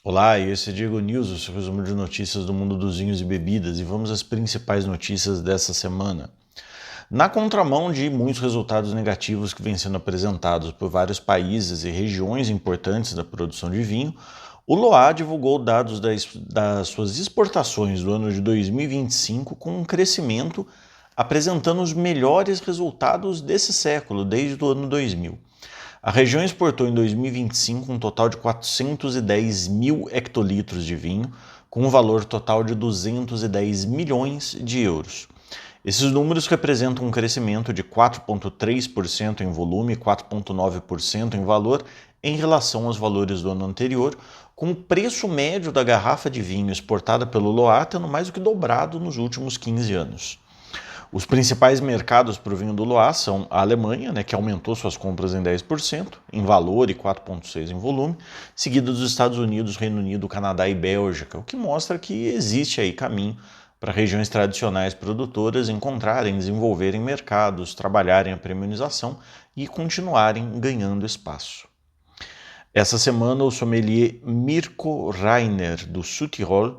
Olá, esse é Diego News, o seu resumo de notícias do mundo dos vinhos e bebidas, e vamos às principais notícias dessa semana. Na contramão de muitos resultados negativos que vêm sendo apresentados por vários países e regiões importantes da produção de vinho, o LOA divulgou dados das suas exportações do ano de 2025 com um crescimento apresentando os melhores resultados desse século, desde o ano 2000. A região exportou em 2025 um total de 410 mil hectolitros de vinho, com um valor total de 210 milhões de euros. Esses números representam um crescimento de 4,3% em volume e 4,9% em valor em relação aos valores do ano anterior, com o preço médio da garrafa de vinho exportada pelo LOA tendo mais do que dobrado nos últimos 15 anos. Os principais mercados para o vinho do LOA são a Alemanha, que aumentou suas compras em 10%, em valor, e 4,6% em volume, seguido dos Estados Unidos, Reino Unido, Canadá e Bélgica, o que mostra que existe aí caminho para regiões tradicionais produtoras encontrarem, desenvolverem mercados, trabalharem a premiumização e continuarem ganhando espaço. Essa semana, o sommelier Mirko Rainer, do Südtirol,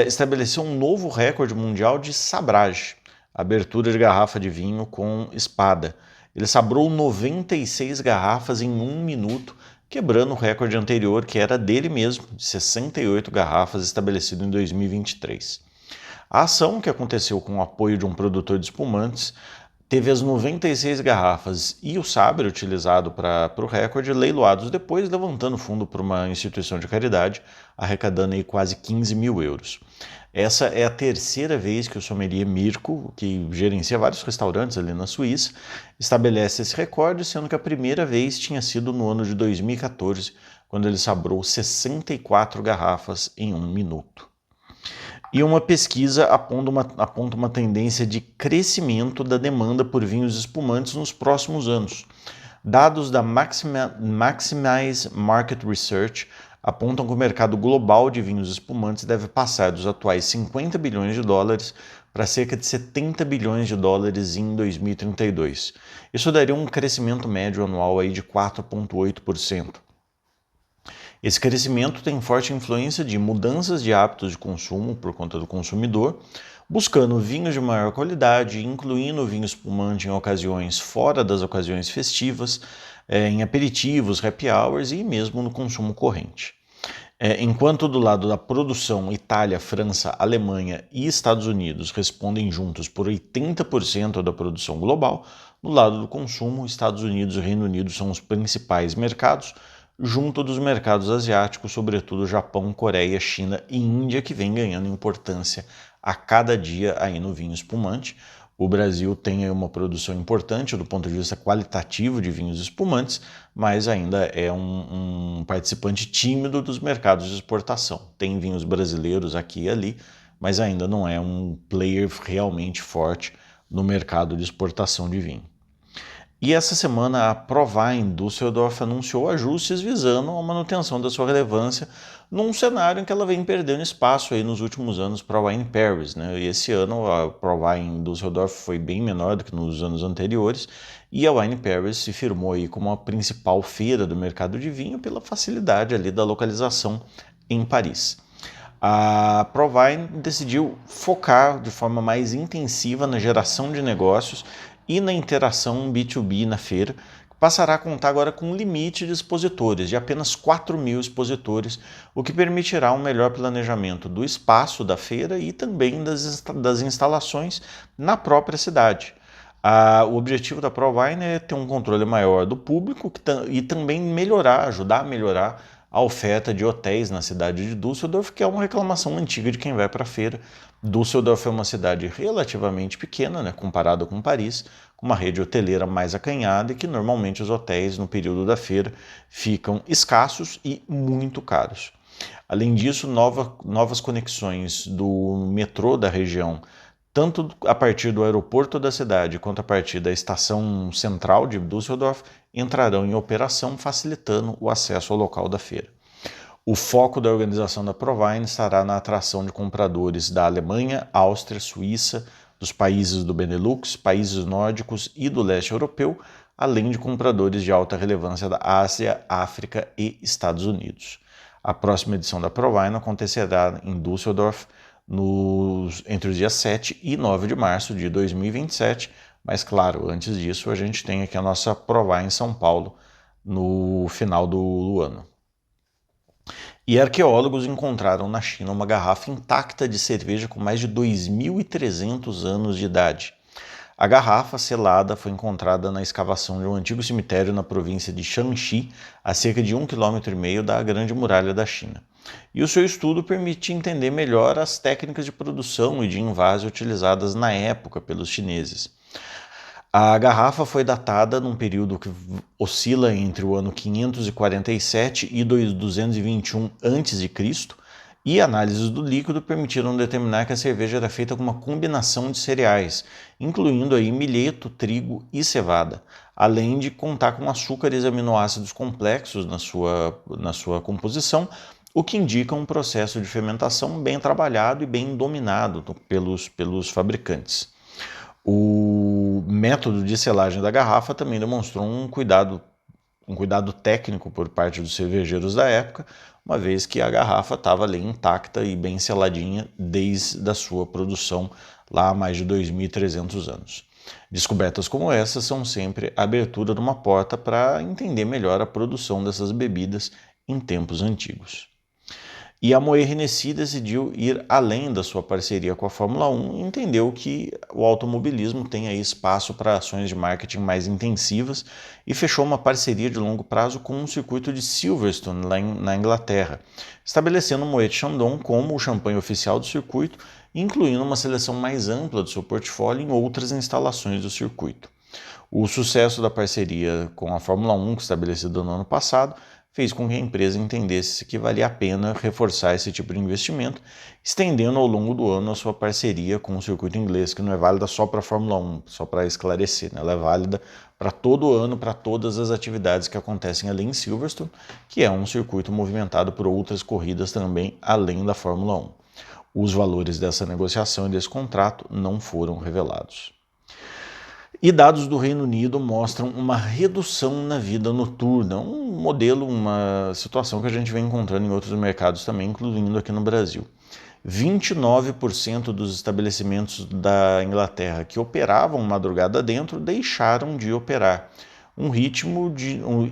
estabeleceu um novo recorde mundial de sabrage, abertura de garrafa de vinho com espada. Ele sabrou 96 garrafas em 1 minuto, quebrando o recorde anterior, que era dele mesmo, de 68 garrafas, estabelecido em 2023. A ação, que aconteceu com o apoio de um produtor de espumantes, teve as 96 garrafas e o sabre utilizado para o recorde leiloados depois, levantando fundo para uma instituição de caridade, arrecadando aí quase 15 mil euros. Essa é a terceira vez que o sommelier Mirko, que gerencia vários restaurantes ali na Suíça, estabelece esse recorde, sendo que a primeira vez tinha sido no ano de 2014, quando ele sabrou 64 garrafas em 1 minuto. E uma pesquisa aponta uma tendência de crescimento da demanda por vinhos espumantes nos próximos anos. Dados da Maximize Market Research apontam que o mercado global de vinhos espumantes deve passar dos atuais 50 bilhões de dólares para cerca de 70 bilhões de dólares em 2032. Isso daria um crescimento médio anual aí de 4,8%. Esse crescimento tem forte influência de mudanças de hábitos de consumo por conta do consumidor, buscando vinhos de maior qualidade, incluindo vinho espumante em ocasiões fora das ocasiões festivas, em aperitivos, happy hours e mesmo no consumo corrente. Enquanto do lado da produção, Itália, França, Alemanha e Estados Unidos respondem juntos por 80% da produção global, no lado do consumo, Estados Unidos e Reino Unido são os principais mercados, junto dos mercados asiáticos, sobretudo Japão, Coreia, China e Índia, que vem ganhando importância a cada dia aí no vinho espumante. O Brasil tem aí uma produção importante do ponto de vista qualitativo de vinhos espumantes, mas ainda é um participante tímido dos mercados de exportação. Tem vinhos brasileiros aqui e ali, mas ainda não é um player realmente forte no mercado de exportação de vinho. E essa semana a Provine Düsseldorf anunciou ajustes visando a manutenção da sua relevância num cenário em que ela vem perdendo espaço aí nos últimos anos para a Wine Paris, E esse ano a Provine Düsseldorf foi bem menor do que nos anos anteriores e a Wine Paris se firmou aí como a principal feira do mercado de vinho pela facilidade ali da localização em Paris. A Provine decidiu focar de forma mais intensiva na geração de negócios e na interação B2B na feira, que passará a contar agora com um limite de expositores, de apenas 4 mil expositores, o que permitirá um melhor planejamento do espaço da feira e também das instalações na própria cidade. O objetivo da Provine é ter um controle maior do público e também ajudar a melhorar a oferta de hotéis na cidade de Düsseldorf, que é uma reclamação antiga de quem vai para a feira. Düsseldorf é uma cidade relativamente pequena, comparada com Paris, com uma rede hoteleira mais acanhada e que normalmente os hotéis no período da feira ficam escassos e muito caros. Além disso, novas conexões do metrô da região, tanto a partir do aeroporto da cidade quanto a partir da estação central de Düsseldorf, entrarão em operação, facilitando o acesso ao local da feira. O foco da organização da Provine estará na atração de compradores da Alemanha, Áustria, Suíça, dos países do Benelux, países nórdicos e do leste europeu, além de compradores de alta relevância da Ásia, África e Estados Unidos. A próxima edição da ProWine acontecerá em Düsseldorf entre os dias 7 e 9 de março de 2027, mas claro, antes disso a gente tem aqui a nossa ProWine em São Paulo no final do ano. E arqueólogos encontraram na China uma garrafa intacta de cerveja com mais de 2.300 anos de idade. A garrafa selada foi encontrada na escavação de um antigo cemitério na província de Shanxi, a cerca de 1,5 km da Grande Muralha da China. E o seu estudo permite entender melhor as técnicas de produção e de invase utilizadas na época pelos chineses. A garrafa foi datada num período que oscila entre o ano 547 e 221 a.C., e análises do líquido permitiram determinar que a cerveja era feita com uma combinação de cereais, incluindo aí milheto, trigo e cevada, além de contar com açúcares e aminoácidos complexos na sua composição, o que indica um processo de fermentação bem trabalhado e bem dominado pelos fabricantes. O método de selagem da garrafa também demonstrou um cuidado técnico por parte dos cervejeiros da época, uma vez que a garrafa estava ali intacta e bem seladinha desde a sua produção lá há mais de 2.300 anos. Descobertas como essas são sempre a abertura de uma porta para entender melhor a produção dessas bebidas em tempos antigos. E a Moët Hennessy decidiu ir além da sua parceria com a Fórmula 1 e entendeu que o automobilismo tem aí espaço para ações de marketing mais intensivas e fechou uma parceria de longo prazo com o circuito de Silverstone, lá na Inglaterra, estabelecendo o Moët Chandon como o champanhe oficial do circuito, incluindo uma seleção mais ampla do seu portfólio em outras instalações do circuito. O sucesso da parceria com a Fórmula 1, estabelecida no ano passado, fez com que a empresa entendesse que valia a pena reforçar esse tipo de investimento, estendendo ao longo do ano a sua parceria com o circuito inglês, que não é válida só para a Fórmula 1, só para esclarecer, né? Ela é válida para todo o ano, para todas as atividades que acontecem ali em Silverstone, que é um circuito movimentado por outras corridas também, além da Fórmula 1. Os valores dessa negociação e desse contrato não foram revelados. E dados do Reino Unido mostram uma redução na vida noturna, um modelo, uma situação que a gente vem encontrando em outros mercados também, incluindo aqui no Brasil. 29% dos estabelecimentos da Inglaterra que operavam madrugada dentro deixaram de operar.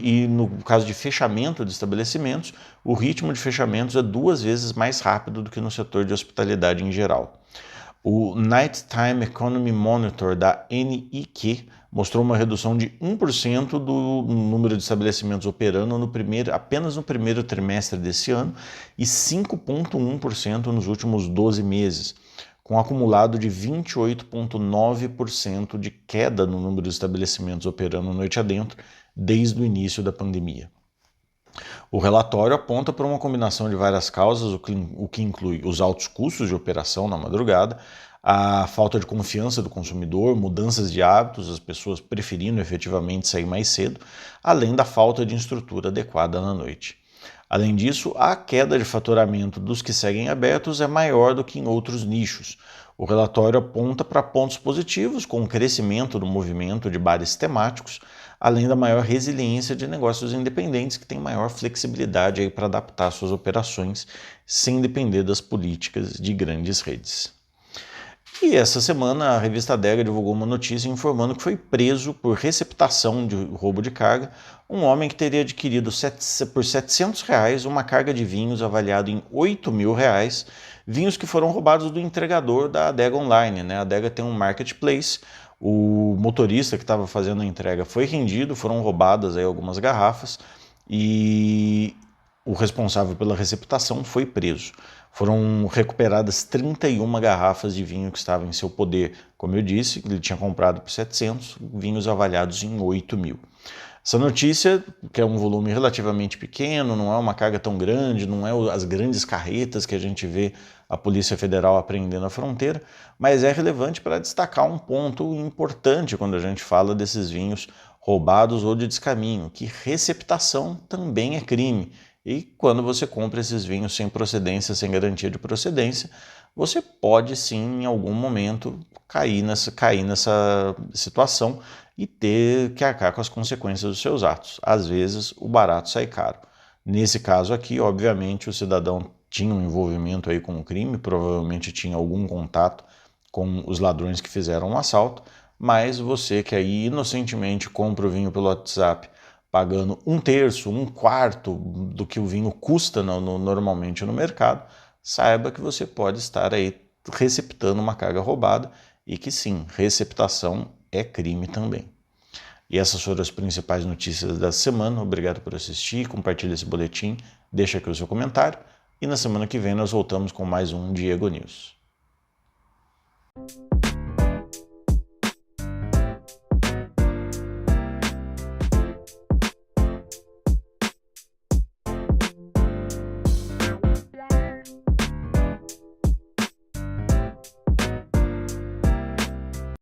E no caso de fechamento de estabelecimentos, o ritmo de fechamentos é 2 vezes mais rápido do que no setor de hospitalidade em geral. O Nighttime Economy Monitor da NIQ mostrou uma redução de 1% do número de estabelecimentos operando apenas no primeiro trimestre desse ano e 5,1% nos últimos 12 meses, com um acumulado de 28,9% de queda no número de estabelecimentos operando noite adentro desde o início da pandemia. O relatório aponta para uma combinação de várias causas, o que inclui os altos custos de operação na madrugada, a falta de confiança do consumidor, mudanças de hábitos, as pessoas preferindo efetivamente sair mais cedo, além da falta de estrutura adequada na noite. Além disso, a queda de faturamento dos que seguem abertos é maior do que em outros nichos. O relatório aponta para pontos positivos, com o crescimento do movimento de bares temáticos, além da maior resiliência de negócios independentes que têm maior flexibilidade para adaptar suas operações sem depender das políticas de grandes redes. E essa semana a revista Adega divulgou uma notícia informando que foi preso por receptação de roubo de carga um homem que teria adquirido por R$700 uma carga de vinhos avaliado em R$8.000, vinhos que foram roubados do entregador da Adega Online, né? A Adega tem um marketplace. O motorista que estava fazendo a entrega foi rendido, foram roubadas aí algumas garrafas e o responsável pela receptação foi preso. Foram recuperadas 31 garrafas de vinho que estavam em seu poder. Como eu disse, ele tinha comprado por 700, vinhos avaliados em 8.000. Essa notícia, que é um volume relativamente pequeno, não é uma carga tão grande, não é as grandes carretas que a gente vê a Polícia Federal apreendendo na fronteira, mas é relevante para destacar um ponto importante quando a gente fala desses vinhos roubados ou de descaminho, que receptação também é crime. E quando você compra esses vinhos sem procedência, sem garantia de procedência, você pode sim, em algum momento, cair nessa situação e ter que arcar com as consequências dos seus atos. Às vezes, o barato sai caro. Nesse caso aqui, obviamente, o cidadão tinha um envolvimento aí com o crime, provavelmente tinha algum contato com os ladrões que fizeram o assalto, mas você que aí inocentemente compra o vinho pelo WhatsApp, pagando um terço, um quarto do que o vinho custa normalmente no mercado, saiba que você pode estar aí receptando uma carga roubada e que sim, receptação é crime também. E essas foram as principais notícias da semana. Obrigado por assistir, compartilhe esse boletim, deixa aqui o seu comentário e na semana que vem nós voltamos com mais um Diego News.